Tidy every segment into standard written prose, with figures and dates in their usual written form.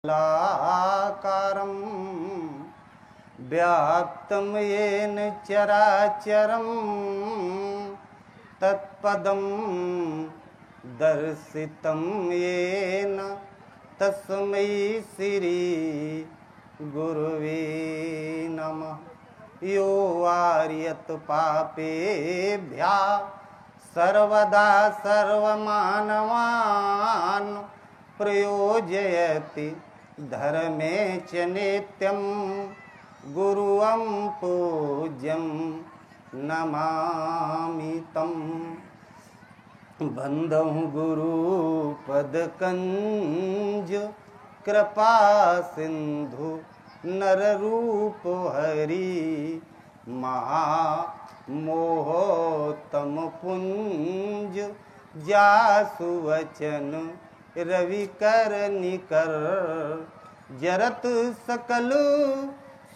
लाकारं व्याप्तं येन चराचरं तत्पदं दर्शितं येन तस्मै श्री गुरुवे नमः। यो आर्यत पापेभ्यः सर्वदा सर्वमानवान् प्रयोजयति धर्मे च नित्यं गुरुं पूज्यं नमामि तं। बंधौ गुरुपदकंज कृपा सिंधु नररूप हरि महामोहतम पुंज जासु वचन रविकर निकर जरत सकल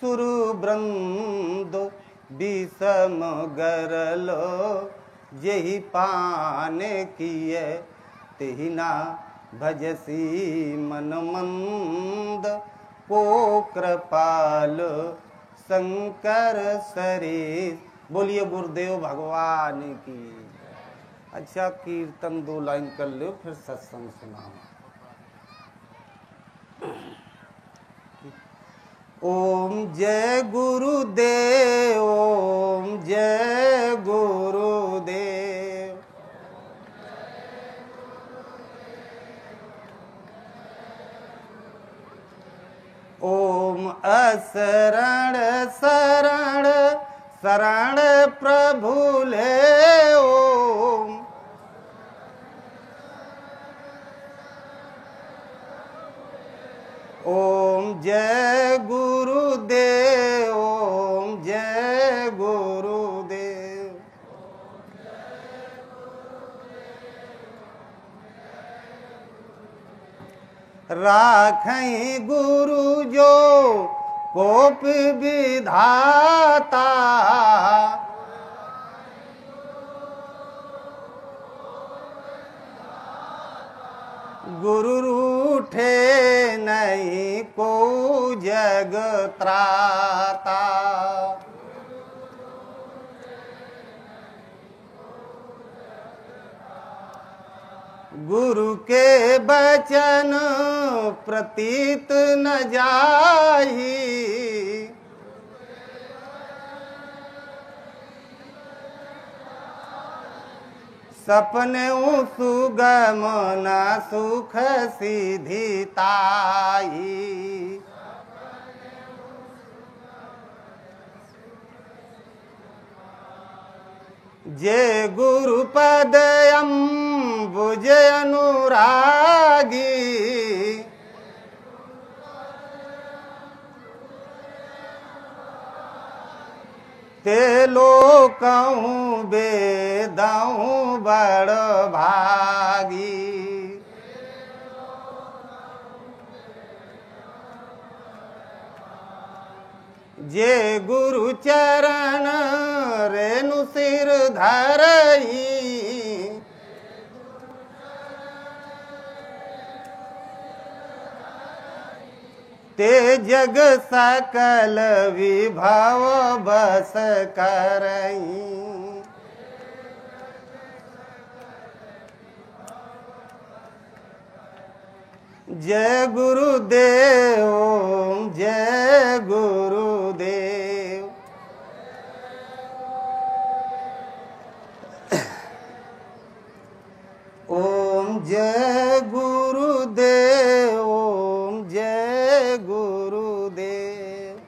सुरवृंद विषम गरल जहि पान किए तिहिना भजसी मन मंद को कृपाल शंकर सरेश। बोलिए गुरुदेव भगवान की। अच्छा कीर्तन 2 लाइन कर लो फिर सत्संग सुनाओ। ओम जय गुरुदेव, ओम जय गुरुदेव। ओम असरण शरण शरण प्रभु ले ओम। ओम जय गुरुदेव, ओम जय गुरुदेव। राखई गुरु जो कोप विधाता गुरु रूठे नहीं को जग त्राता। गुरु के बचन प्रतीत न जाई सपने सुगम न सुख सिधिताई। जे गुरुपद अम्बुज अनुरागी ते लोकहूँ बेदहूँ बड़ भागी। जे गुरु चरण रेणु सिर धरई ते जग सकल विभव बस करई। जय गुरुदेव, जय गुरुदेव। ओम जय गुरुदेव, ओम जय गुरुदेव।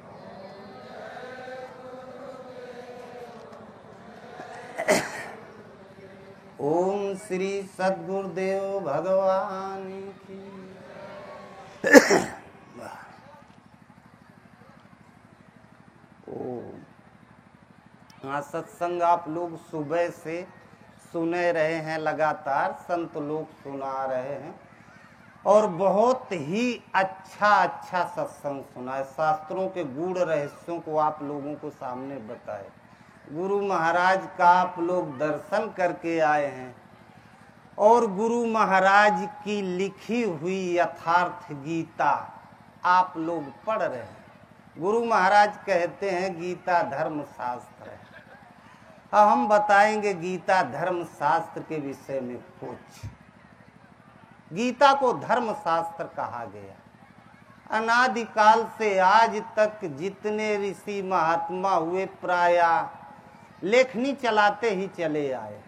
ओम श्री सद्गुरुदेव भगवान की। हाँ, सत्संग आप लोग सुबह से सुने रहे हैं, लगातार संत लोग सुना रहे हैं और बहुत ही अच्छा सत्संग सुना है। शास्त्रों के गूढ़ रहस्यों को आप लोगों को सामने बताए। गुरु महाराज का आप लोग दर्शन करके आए हैं और गुरु महाराज की लिखी हुई यथार्थ गीता आप लोग पढ़ रहे हैं। गुरु महाराज कहते हैं गीता धर्म शास्त्र है। अब हम बताएंगे गीता धर्म शास्त्र के विषय में कुछ। गीता को धर्म शास्त्र कहा गया। अनादिकाल से आज तक जितने ऋषि महात्मा हुए प्राय लेखनी चलाते ही चले आए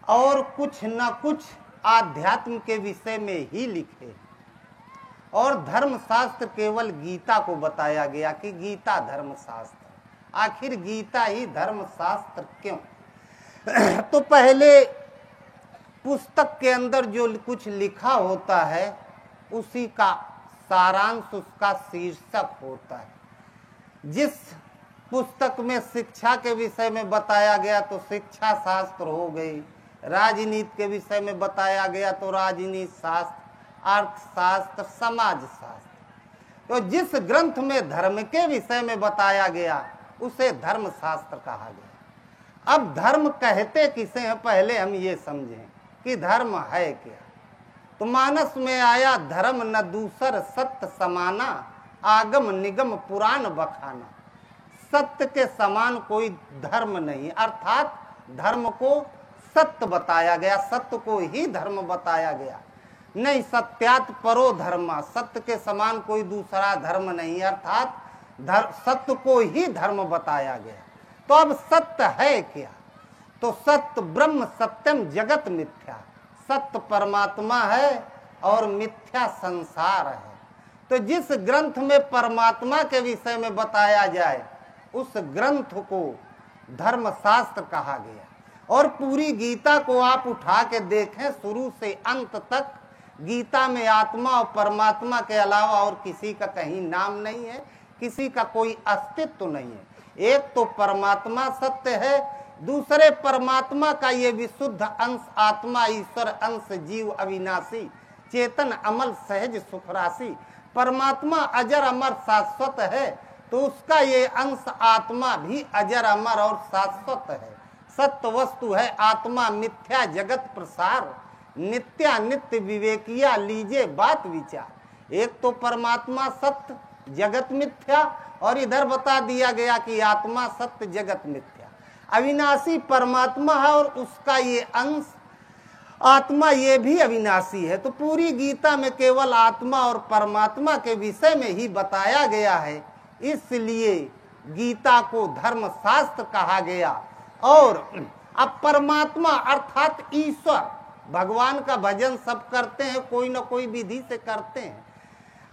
और कुछ न कुछ आध्यात्म के विषय में ही लिखे। और धर्म शास्त्र केवल गीता को बताया गया कि गीता धर्म शास्त्र। आखिर गीता ही धर्म शास्त्र क्यों? तो पहले पुस्तक के अंदर जो कुछ लिखा होता है उसी का सारांश, उसका शीर्षक होता है। जिस पुस्तक में शिक्षा के विषय में बताया गया तो शिक्षा शास्त्र हो गई, राजनीति के विषय में बताया गया तो राजनीति शास्त्र, अर्थशास्त्र, समाज शास्त्र। तो जिस ग्रंथ में धर्म के विषय में बताया गया उसे धर्म शास्त्र कहा गया। अब धर्म कहते किसे हैं पहले हम ये समझें कि धर्म है क्या। तो मानस में आया धर्म न दूसर सत्य समाना, आगम निगम पुराण बखाना। सत्य के समान कोई धर्म नहीं, अर्थात धर्म को सत्य बताया गया, सत्य को ही धर्म बताया गया। नहीं, सत्यात परो धर्मा, सत्य के समान कोई दूसरा धर्म नहीं, अर्थात सत्य को ही धर्म बताया गया। तो अब सत्य है क्या? तो सत्य ब्रह्म सत्यम जगत मिथ्या। सत्य परमात्मा है और मिथ्या संसार है। तो जिस ग्रंथ में परमात्मा के विषय में बताया जाए उस ग्रंथ को धर्म शास्त्र कहा गया। और पूरी गीता को आप उठा के देखें शुरू से अंत तक, गीता में आत्मा और परमात्मा के अलावा और किसी का कहीं नाम नहीं है, किसी का कोई अस्तित्व नहीं है। एक तो परमात्मा सत्य है, दूसरे परमात्मा का ये विशुद्ध अंश आत्मा, ईश्वर अंश, जीव अविनाशी, चेतन अमल सहज सुख राशि। परमात्मा अजर अमर शाश्वत है तो उसका ये अंश आत्मा भी अजर अमर और शाश्वत है। सत्य वस्तु है आत्मा, मिथ्या जगत प्रसार, नित्या नित्य विवेकिया लीजे बात विचार। एक तो परमात्मा सत्य, जगत मिथ्या, और इधर बता दिया गया कि आत्मा सत्य जगत मिथ्या। अविनाशी परमात्मा है और उसका ये अंश आत्मा ये भी अविनाशी है। तो पूरी गीता में केवल आत्मा और परमात्मा के विषय में ही बताया गया है, इसलिए गीता को धर्म शास्त्र कहा गया। और अब परमात्मा अर्थात ईश्वर, भगवान का भजन सब करते हैं, कोई ना कोई विधि से करते हैं,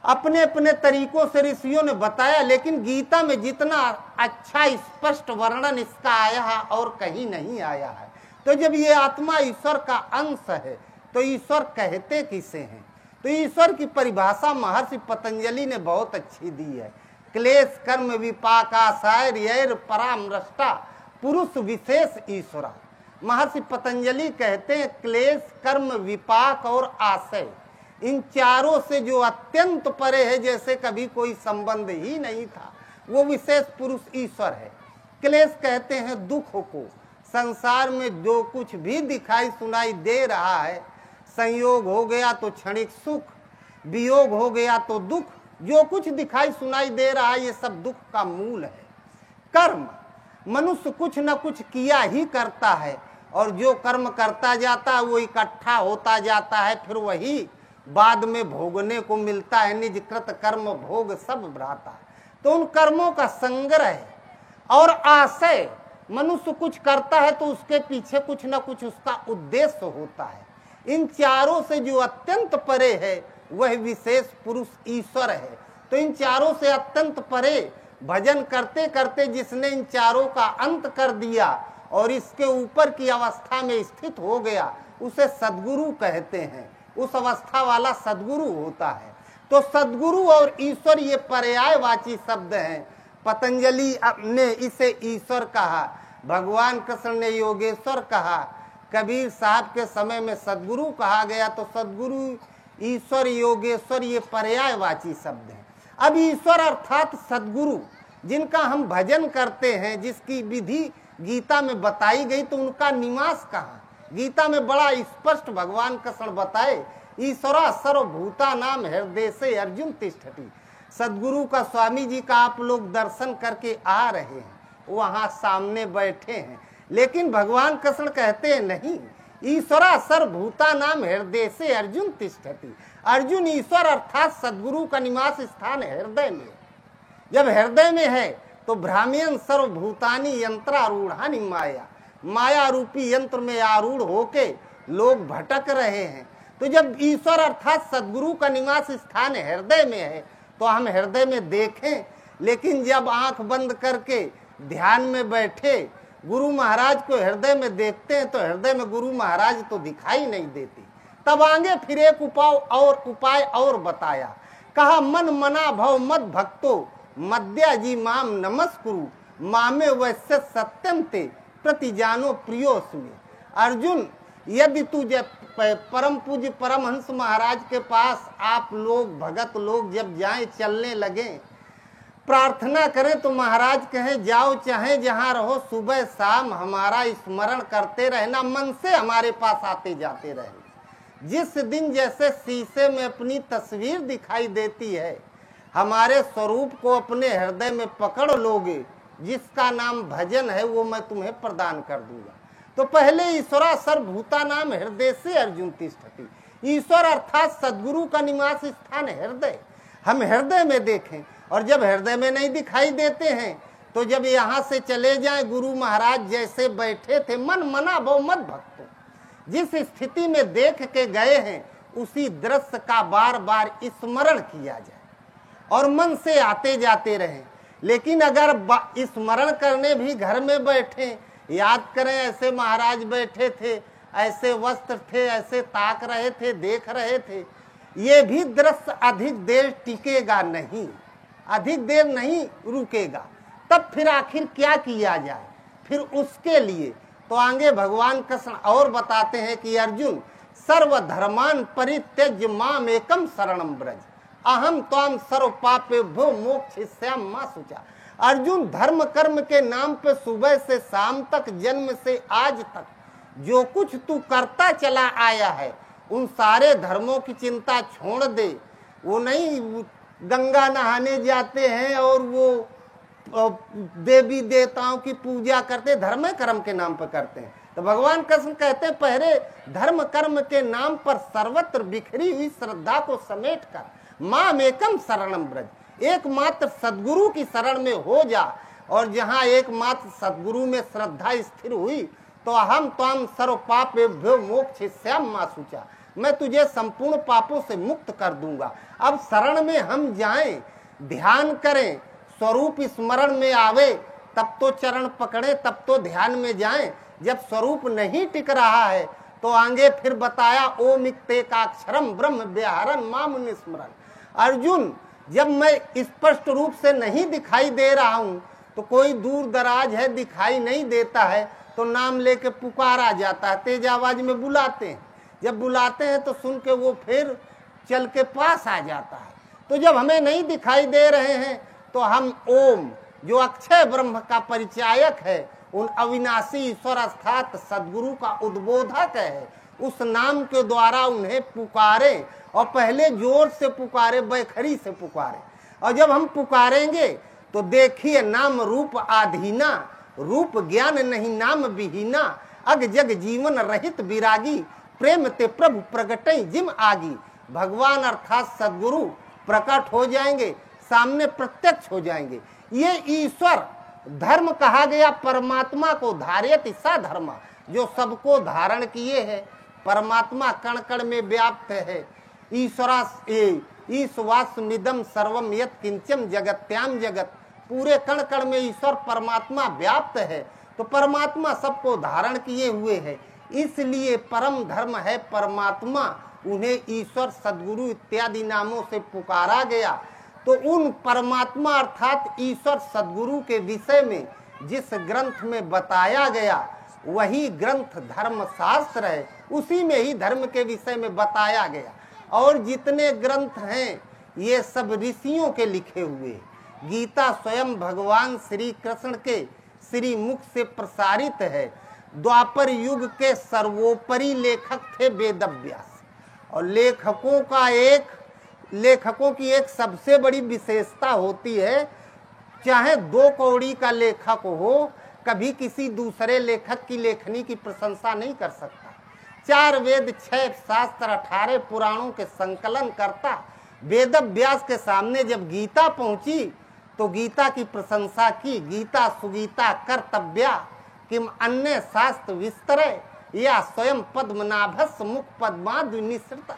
अपने अपने तरीकों से ऋषियों ने बताया। लेकिन गीता में जितना अच्छा स्पष्ट वर्णन इसका आया है और कहीं नहीं आया है। तो जब ये आत्मा ईश्वर का अंश है तो ईश्वर कहते किसे हैं? तो ईश्वर की परिभाषा महर्षि पतंजलि ने बहुत अच्छी दी है। क्लेश कर्म विपाकाशय रैर परामृष्टा पुरुष विशेष ईश्वरा। महर्षि पतंजलि कहते हैं क्लेश कर्म विपाक और आशय, इन चारों से जो अत्यंत परे है, जैसे कभी कोई संबंध ही नहीं था, वो विशेष पुरुष ईश्वर है। क्लेश कहते हैं दुख को। संसार में जो कुछ भी दिखाई सुनाई दे रहा है, संयोग हो गया तो क्षणिक सुख, वियोग हो गया तो दुख, जो कुछ दिखाई सुनाई दे रहा है ये सब दुख का मूल है। कर्म, मनुष्य कुछ न कुछ किया ही करता है और जो कर्म करता जाता है वो इकट्ठा होता जाता है, फिर वही बाद में भोगने को मिलता है। निज कृत कर्म भोग सब भ्राता। तो उन कर्मों का संग्रह और आशय, मनुष्य कुछ करता है तो उसके पीछे कुछ न कुछ उसका उद्देश्य होता है। इन चारों से जो अत्यंत परे है वह विशेष पुरुष ईश्वर है। तो इन चारों से अत्यंत परे भजन करते करते जिसने इन चारों का अंत कर दिया और इसके ऊपर की अवस्था में स्थित हो गया उसे सद्गुरु कहते हैं। उस अवस्था वाला सद्गुरु होता है। तो सद्गुरु और ईश्वर ये पर्यायवाची शब्द हैं। पतंजलि ने इसे ईश्वर कहा, भगवान कृष्ण ने योगेश्वर कहा, कबीर साहब के समय में सद्गुरु कहा गया। तो सद्गुरु, ईश्वर, योगेश्वर ये पर्यायवाची शब्द हैं। अब ईश्वर अर्थात सद्गुरु जिनका हम भजन करते हैं, जिसकी विधि गीता में बताई गई, तो उनका निवास कहाँ? गीता में बड़ा स्पष्ट भगवान कृष्ण बताए ईश्वरा सर्वभूता नाम हृदय से अर्जुन तिष्ठति। सदगुरु का स्वामी जी का आप लोग दर्शन करके आ रहे हैं, वहां सामने बैठे हैं, लेकिन भगवान कृष्ण कहते हैं नहीं, ईश्वरा सर्वभूता नाम हृदय से अर्जुन तिष्ठति। अर्जुन ईश्वर अर्थात सदगुरु का निवास स्थान हृदय में। जब हृदय में है तो भ्राम्यन सर्वभूतानि यंत्रारूढ़ानि माया, माया रूपी यंत्र में आरूढ़ होके लोग भटक रहे हैं। तो जब ईश्वर अर्थात सदगुरु का निवास स्थान हृदय में है तो हम हृदय में देखें, लेकिन जब आंख बंद करके ध्यान में बैठे गुरु महाराज को हृदय में देखते हैं तो हृदय में गुरु महाराज तो दिखाई नहीं देते। तब आगे फिर एक उपाय और बताया, कहा मन मना भव मद भक्तो मद्या जी माम नमस्कुरु मामे वैसे सत्यम ते प्रति जानो प्रियोस्मि। अर्जुन, यदि तू जब परम पूज्य परमहंस महाराज के पास आप लोग भगत लोग जब जाएं, चलने लगे, प्रार्थना करें तो महाराज कहें जाओ चाहे जहां रहो, सुबह शाम हमारा स्मरण करते रहना, मन से हमारे पास आते जाते रहना। जिस दिन जैसे शीशे में अपनी तस्वीर दिखाई देती है, हमारे स्वरूप को अपने हृदय में पकड़ लोगे, जिसका नाम भजन है वो मैं तुम्हें प्रदान कर दूंगा। तो पहले ईश्वरा सर्वभूता नाम हृदय से अर्जुन तिष्ठति। ईश्वर अर्थात सदगुरु का निवास स्थान हृदय, हम हृदय में देखें, और जब हृदय में नहीं दिखाई देते हैं तो जब यहाँ से चले जाएं, गुरु महाराज जैसे बैठे थे, मन मना भव मद भक्तो, जिस स्थिति में देख के गए हैं उसी दृश्य का बार बार स्मरण किया जाए और मन से आते जाते रहें। लेकिन अगर स्मरण करने भी घर में बैठे, याद करें ऐसे महाराज बैठे थे, ऐसे वस्त्र थे, ऐसे ताक रहे थे, देख रहे थे, ये भी दृश्य अधिक देर टिकेगा नहीं, अधिक देर नहीं रुकेगा। तब फिर आखिर क्या किया जाए? फिर उसके लिए तो आगे भगवान कृष्ण और बताते हैं कि अर्जुन, सर्वधर्मान परित्यज्य माम एकम शरणम ब्रज अहम त्वाम सर्व पापेभ्यो मोक्षयिष्यामि मा शुचा। अर्जुन, धर्म कर्म के नाम पे सुबह से शाम तक, जन्म से आज तक जो कुछ तू करता चला आया है, उन सारे धर्मों की चिंता छोड़ दे। वो नहीं गंगा नहाने जाते हैं और वो देवी देवताओं की पूजा करते, धर्म कर्म के नाम पर करते हैं। तो भगवान कृष्ण कहते हैं पहले धर्म कर्म के नाम पर सर्वत्र बिखरी हुई श्रद्धा को समेट कर माम एकम शरणम ब्रज, एकमात्र सदगुरु की शरण में हो जा। और जहाँ एकमात्र सदगुरु में श्रद्धा स्थिर हुई तो अहम त्वाम सर्व पापेभ्यो मोक्षयिष्यामि मा शुचा, मैं तुझे संपूर्ण पापों से मुक्त कर दूंगा। अब शरण में हम जाएं, ध्यान करें, स्वरूप स्मरण में आवे, तब तो चरण पकड़े, तब तो ध्यान में जाएं। जब स्वरूप नहीं टिक रहा है तो आगे फिर बताया ओम इक्तेकाक्षरम ब्रह्म व्याहरम माम निस्मरन। अर्जुन, जब मैं स्पष्ट रूप से नहीं दिखाई दे रहा हूं तो कोई दूर दराज है दिखाई नहीं देता है तो नाम लेके पुकारा जाता है, तेज आवाज में बुलाते हैं, जब बुलाते हैं तो सुन के वो फिर चल के पास आ जाता है। तो जब हमें नहीं दिखाई दे रहे हैं तो हम ओम, जो अक्षय ब्रह्म का परिचायक है, उन अविनाशी ईश्वर अर्थात सदगुरु का उद्बोधक है, उस नाम के द्वारा उन्हें पुकारे, और पहले जोर से पुकारे, बैखरी से पुकारे। और जब हम पुकारेंगे तो देखिए नाम रूप आधीना, रूप ज्ञान नहीं नाम विहीना, अग जग जीवन रहित विरागी, प्रेम ते प्रभु प्रगटई जिम आगी। भगवान अर्थात सदगुरु प्रकट हो जाएंगे, सामने प्रत्यक्ष हो जाएंगे। ये ईश्वर धर्म कहा गया परमात्मा को, धार्यति सा धर्म, जो सबको धारण किए है। परमात्मा कण कण में व्याप्त है। ईश्वास्मिदं सर्वम यत् किंचन जगत्याम जगत, पूरे कण कण में ईश्वर परमात्मा व्याप्त है। तो परमात्मा सबको धारण किए हुए है, इसलिए परम धर्म है परमात्मा, उन्हें ईश्वर सदगुरु इत्यादि नामों से पुकारा गया। तो उन परमात्मा अर्थात ईश्वर सदगुरु के विषय में जिस ग्रंथ में बताया गया वही ग्रंथ धर्म शास्त्र है, उसी में ही धर्म के विषय में बताया गया। और जितने ग्रंथ हैं ये सब ऋषियों के लिखे हुए। गीता स्वयं भगवान श्री कृष्ण के श्री मुख से प्रसारित है। द्वापर युग के सर्वोपरि लेखक थे वेदव्यास, और लेखकों की एक सबसे बड़ी विशेषता होती है, चाहे 2 कौड़ी का लेखक हो, कभी किसी दूसरे लेखक की लेखनी की प्रशंसा नहीं कर सकता। 4 वेद 6 शास्त्र 18 पुराणों के संकलन करता वेद व्यास के सामने जब गीता पहुंची तो गीता की प्रशंसा की। गीता सुगीता कर्तव्या किम अन्य शास्त्र विस्तरे या स्वयं पद्मनाभस मुख पद्माद्विनिसृत।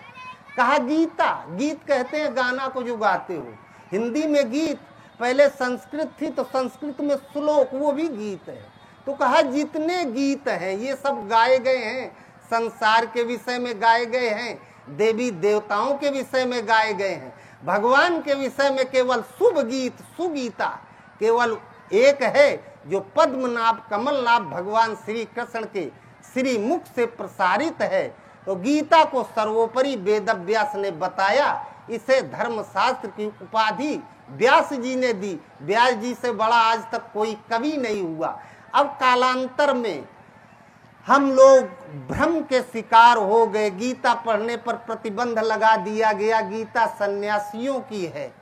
कहा गीता, गीत कहते हैं गाना को जो गाते हो। हिंदी में गीत, पहले संस्कृत थी तो संस्कृत में श्लोक, वो भी गीत है। तो कहा जितने गीत हैं ये सब गाए गए हैं, संसार के विषय में गाए गए हैं, देवी देवताओं के विषय में गाए गए हैं, भगवान के विषय में केवल शुभ गीत सुगीता केवल एक है जो पद्मनाभ कमलनाभ भगवान श्री कृष्ण के श्री मुख से प्रसारित है। तो गीता को सर्वोपरि वेद व्यास ने बताया। इसे धर्मशास्त्र की उपाधि व्यास जी ने दी। व्यास जी से बड़ा आज तक कोई कवि नहीं हुआ। अब कालांतर में हम लोग भ्रम के शिकार हो गए। गीता पढ़ने पर प्रतिबंध लगा दिया गया। गीता सन्यासियों की है।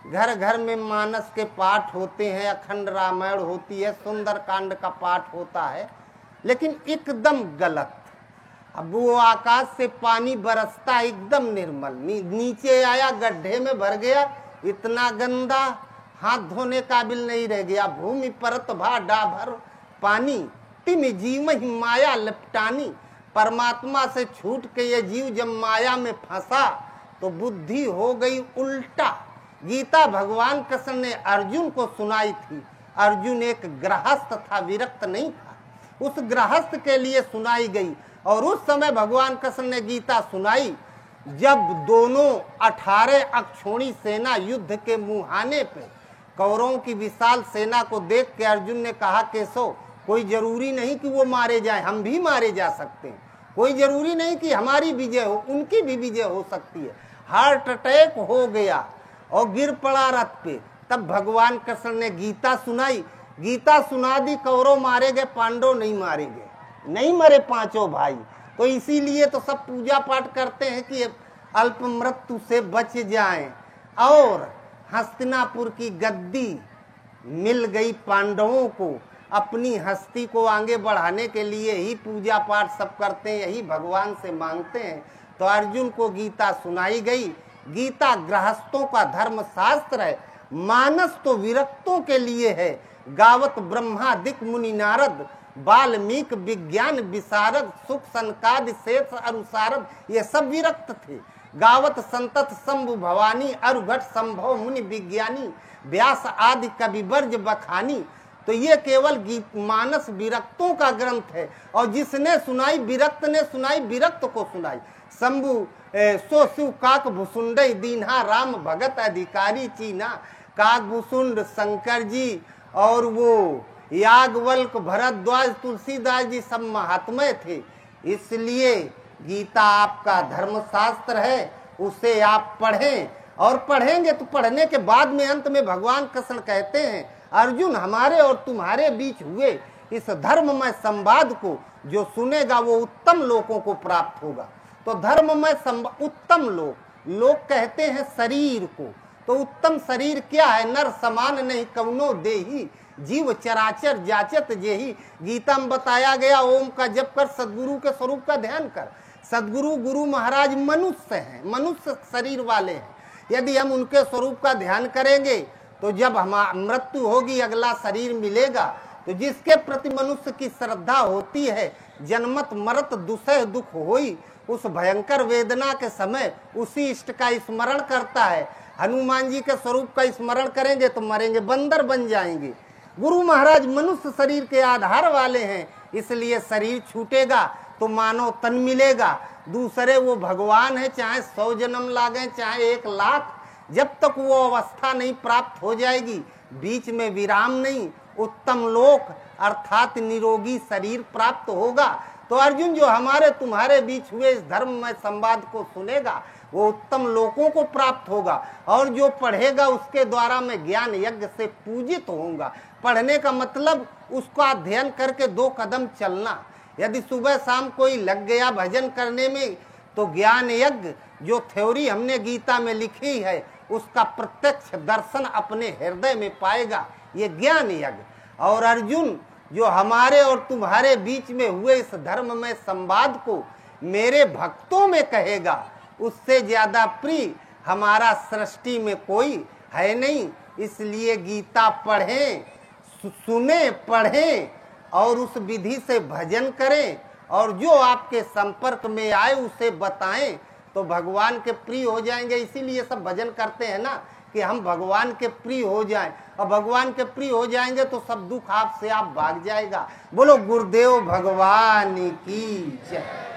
घर घर में मानस के पाठ होते हैं, अखंड रामायण होती है, सुंदर कांड का पाठ होता है, लेकिन एकदम गलत। अब वो आकाश से पानी बरसता एकदम निर्मल, नीचे आया गड्ढे में भर गया, इतना गंदा हाथ धोने काबिल नहीं रह गया। भूमि परत भा डाभर पानी तिम जीव ही माया लपटानी। परमात्मा से छूट के ये जीव जब माया में फंसा तो बुद्धि हो गई उल्टा। गीता भगवान कृष्ण ने अर्जुन को सुनाई थी। अर्जुन एक गृहस्थ था, विरक्त नहीं था। उस गृहस्थ के लिए सुनाई गई। और उस समय भगवान कृष्ण ने गीता सुनाई जब दोनों 18 अक्षौणी सेना युद्ध के मुहाने पे कौरवों की विशाल सेना को देख के अर्जुन ने कहा, केशव कोई जरूरी नहीं कि वो मारे जाए, हम भी मारे जा सकते हैं। कोई जरूरी नहीं कि हमारी विजय हो, उनकी भी विजय हो सकती है। हार्ट अटैक हो गया और गिर पड़ा रथ पे। तब भगवान कृष्ण ने गीता सुनाई। गीता सुना दी, कौरव मारे गए, पांडव नहीं मारे गए, नहीं मरे पांचों भाई। तो इसीलिए तो सब पूजा पाठ करते हैं कि अल्प मृत्यु से बच जाएं। और हस्तिनापुर की गद्दी मिल गई पांडवों को। अपनी हस्ती को आगे बढ़ाने के लिए ही पूजा पाठ सब करते हैं, यही भगवान से मांगते हैं। तो अर्जुन को गीता सुनाई गई। गीता गृहस्थों का धर्म शास्त्र है, मानस तो विरक्तों के लिए है। गावत ब्रह्मादिक मुनि नारद वाल्मीकि विज्ञान विशारद सुख सनकादि शेष अनुसारद, ये सब विरक्त थे। गावत संतत शंभु भवानी अरुघट संभव मुनि विज्ञानी व्यास आदि कवि वर्ज बखानी। तो ये केवल गीत मानस विरक्तों का ग्रंथ है। और जिसने सुनाई विरक्त ने सुनाई, विरक्त को सुनाई। शंभु सो शिव काक भुसुंड दीन्हा राम भगत अधिकारी चीना। काक भुसुंड शंकर जी और वो याज्ञवल्क्य भरद्वाज तुलसीदास जी सब महात्मा थे। इसलिए गीता आपका धर्मशास्त्र है, उसे आप पढ़ें। और पढ़ेंगे तो पढ़ने के बाद में अंत में भगवान कृष्ण कहते हैं, अर्जुन हमारे और तुम्हारे बीच हुए इस धर्ममय संवाद को जो सुनेगा वो उत्तम लोकों को प्राप्त होगा। तो धर्ममय उत्तम लोक कहते हैं शरीर को। तो उत्तम शरीर क्या है? नर समान नहीं कवनो देही, जीव चराचर जाचत जेही। गीता में बताया गया, ओम का जप कर, सदगुरु के स्वरूप का ध्यान कर। सदगुरु गुरु महाराज मनुष्य हैं, मनुष्य शरीर वाले हैं। यदि हम उनके स्वरूप का ध्यान करेंगे तो जब हमारी मृत्यु होगी, अगला शरीर मिलेगा, तो जिसके प्रति मनुष्य की श्रद्धा होती है, जन्मत मरत दुसह दुख होई, उस भयंकर वेदना के समय उसी इष्ट का स्मरण करता है। हनुमान जी के स्वरूप का स्मरण करेंगे तो मरेंगे, बंदर बन जाएंगे। गुरु महाराज मनुष्य शरीर के आधार वाले हैं, इसलिए शरीर छूटेगा तो मानव तन मिलेगा। दूसरे वो भगवान है, चाहे 100 जन्म लागे चाहे 1 लाख, जब तक वो अवस्था नहीं प्राप्त हो जाएगी, बीच में विराम नहीं, उत्तम लोक अर्थात निरोगी शरीर प्राप्त होगा। तो अर्जुन जो हमारे तुम्हारे बीच हुए इस धर्ममय संवाद को सुनेगा वो उत्तम लोकों को प्राप्त होगा। और जो पढ़ेगा उसके द्वारा मैं ज्ञान यज्ञ से पूजित होऊंगा। पढ़ने का मतलब उसका अध्ययन करके 2 कदम चलना। यदि सुबह शाम कोई लग गया भजन करने में तो ज्ञान यज्ञ जो थ्योरी हमने गीता में लिखी है उसका प्रत्यक्ष दर्शन अपने हृदय में पाएगा, ये ज्ञान यज्ञ। और अर्जुन जो हमारे और तुम्हारे बीच में हुए इस धर्म में संवाद को मेरे भक्तों में कहेगा, उससे ज्यादा प्रिय हमारा सृष्टि में कोई है नहीं। इसलिए गीता पढ़ें, सुने, पढ़ें और उस विधि से भजन करें, और जो आपके संपर्क में आए उसे बताएं तो भगवान के प्रिय हो जाएंगे। इसीलिए सब भजन करते हैं ना, कि हम भगवान के प्रिय हो जाएं, और भगवान के प्रिय हो जाएंगे तो सब दुख आपसे आप भाग जाएगा। बोलो गुरुदेव भगवान की जय।